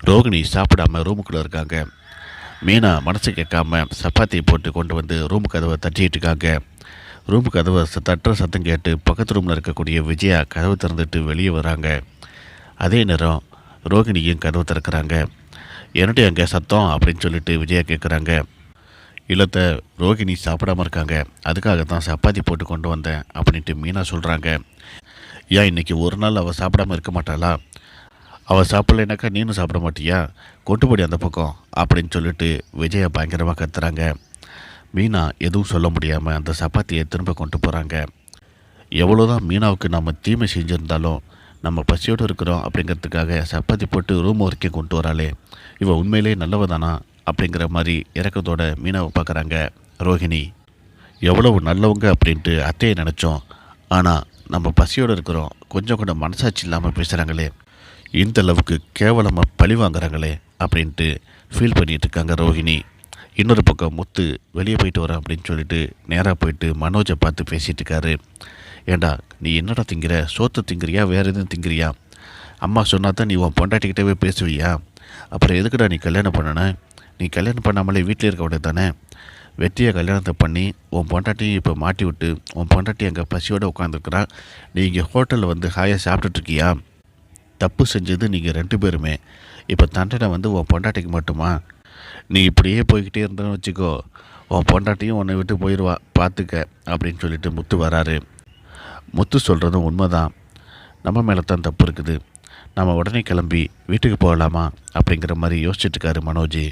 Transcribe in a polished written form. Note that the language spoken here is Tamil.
ரோகிணி சாப்பிடாம ரூமுக்குள்ளே இருக்காங்க. மீனா மனசு கேட்காம சப்பாத்தியை போட்டு கொண்டு வந்து ரூமு கதவை தட்டிட்டு இருக்காங்க. ரூமு கதவை தட்டுற சத்தம் கேட்டு பக்கத்து ரூமில் இருக்கக்கூடிய விஜயா கதவை திறந்துட்டு வெளியே வராங்க. அதே நேரம் ரோகிணியும் கதவை திறக்கிறாங்க. என்னட்டு அங்கே சத்தம் அப்படின்னு சொல்லிட்டு விஜயா கேட்குறாங்க. இல்லத்தை ரோகிணி சாப்பிடாம இருக்காங்க, அதுக்காக தான் சப்பாத்தி போட்டு கொண்டு வந்தேன் அப்படின்ட்டு மீனா சொல்கிறாங்க. ஏன் இன்னைக்கு ஒரு நாள் அவள் சாப்பிடாம இருக்க மாட்டாளா? அவள் சாப்பிட்லைனாக்கா நீனும் சாப்பிட மாட்டியா? கொண்டு போடி அந்த பக்கம் அப்படின்னு சொல்லிட்டு விஜயா பயங்கரமாக கத்துறாங்க. மீனா எதுவும் சொல்ல முடியாமல் அந்த சப்பாத்தியை திரும்ப கொண்டு போகிறாங்க. எவ்வளோதான் மீனாவுக்கு நம்ம தீமை செஞ்சுருந்தாலும் நம்ம பசியோடு இருக்கிறோம் அப்படிங்கிறதுக்காக சப்பாத்தி போட்டு ரூம் வரைக்கும் கொண்டு வராளே, இவள் உண்மையிலே நல்லவ தானா அப்படிங்கிற மாதிரி இறக்கத்தோட மீனாவை பார்க்குறாங்க ரோஹிணி. எவ்வளவு நல்லவங்க அப்படின்ட்டு அத்தையை நினச்சோம், ஆனால் நம்ம பசியோடு இருக்கிறோம், கொஞ்சம் கூட மனசாட்சி இல்லாமல் பேசுகிறாங்களே, இந்த அளவுக்கு கேவலமாக பழி வாங்குறாங்களே அப்படின்ட்டு ஃபீல் பண்ணிகிட்டு இருக்காங்க ரோஹிணி. இன்னொரு பக்கம் முத்து வெளியே போயிட்டு வரேன் அப்படின்னு சொல்லிட்டு நேராக போயிட்டு மனோஜை பார்த்து பேசிகிட்டு இருக்காரு. ஏண்டா நீ என்னடா திங்கிற? சோத்து திங்கிறியா வேறு எதுவும் திங்கிறியா? அம்மா சொன்னா தான் நீ உன் பொண்டாட்டிக்கிட்டவே பேசுவியா? அப்புறம் எதுக்குடா நீ கல்யாணம் பண்ணன? நீ கல்யாணம் பண்ணாமலே வீட்டில் இருக்க விட தானே? வெற்றியை கல்யாணத்தை பண்ணி உன் பொண்டாட்டியும் இப்போ மாட்டி விட்டு உன் பொண்டாட்டி அங்கே பசியோடு உட்காந்துருக்குறான், நீ இங்கே ஹோட்டலில் வந்து ஹாயாக சாப்பிட்டுட்ருக்கியா? தப்பு செஞ்சது நீங்கள் 2 பேருமே. இப்போ தண்டனை வந்து உன் பொண்டாட்டிக்கு மட்டுமா? நீ இப்படியே போய்கிட்டே இருந்தேன்னு வச்சுக்கோ, உன் பொண்டாட்டியும் உன்னை விட்டு போயிடுவா, பார்த்துக்க அப்படின்னு சொல்லிட்டு முத்து வராரு. முத்து சொல்கிறதும் உண்மைதான், நம்ம மேலே தான் தப்பு இருக்குது, நம்ம உடனே கிளம்பி வீட்டுக்கு போகலாமா அப்படிங்கிற மாதிரி யோசிச்சுட்டு இருக்காரு மனோஜ்.